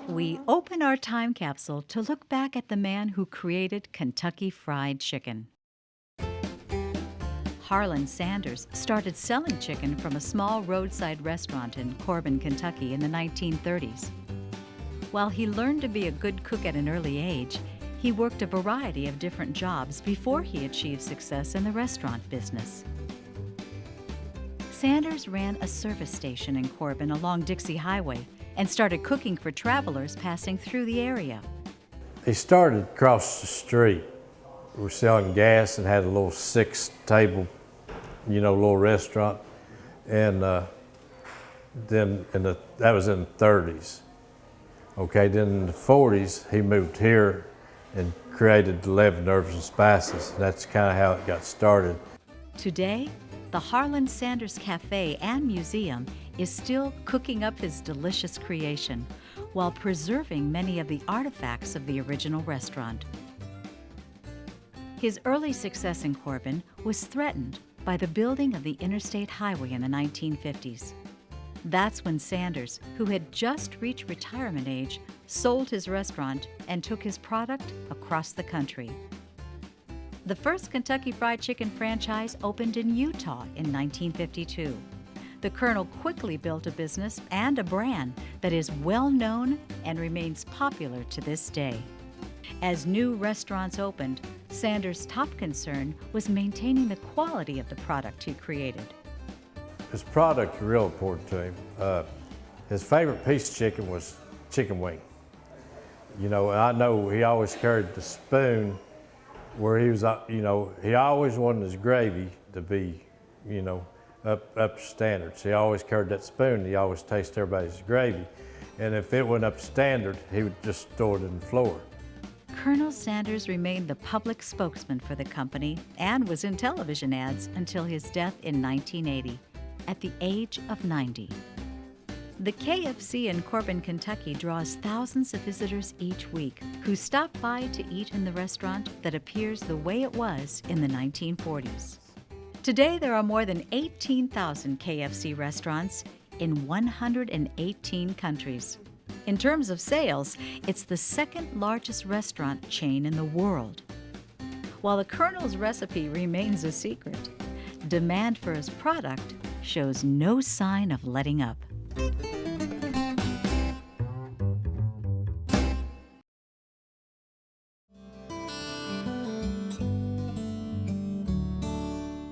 We open our time capsule to look back at the man who created Kentucky Fried Chicken. Harland Sanders started selling chicken from a small roadside restaurant in Corbin, Kentucky in the 1930s. While he learned to be a good cook at an early age, he worked a variety of different jobs before he achieved success in the restaurant business. Sanders ran a service station in Corbin along Dixie Highway and started cooking for travelers passing through the area. He started across the street. We were selling gas and had a little 6-table, little restaurant. And then that was in the 30s. Okay, then in the 40s, he moved here and created 11 Herbs and Spices. That's kind of how it got started. Today, the Harland Sanders Cafe and Museum is still cooking up his delicious creation while preserving many of the artifacts of the original restaurant. His early success in Corbin was threatened by the building of the interstate highway in the 1950s. That's when Sanders, who had just reached retirement age, sold his restaurant and took his product across the country. The first Kentucky Fried Chicken franchise opened in Utah in 1952. The Colonel quickly built a business and a brand that is well known and remains popular to this day. As new restaurants opened, Sanders' top concern was maintaining the quality of the product he created. His product was real important to him. His favorite piece of chicken was chicken wing. I know he always carried the spoon where he was, he always wanted his gravy to be, up to standards. He always carried that spoon. He always tasted everybody's gravy. And if it went up to standard, he would just throw it in the floor. Colonel Sanders remained the public spokesman for the company and was in television ads until his death in 1980, at the age of 90. The KFC in Corbin, Kentucky draws thousands of visitors each week who stop by to eat in the restaurant that appears the way it was in the 1940s. Today, there are more than 18,000 KFC restaurants in 118 countries. In terms of sales, it's the second largest restaurant chain in the world. While the Colonel's recipe remains a secret, demand for his product shows no sign of letting up.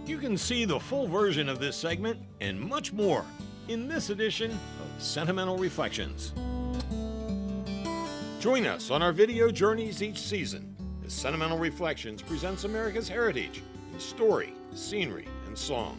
You can see the full version of this segment and much more in this edition of Sentimental Reflections. Join us on our video journeys each season as Sentimental Reflections presents America's heritage in story, scenery, and song.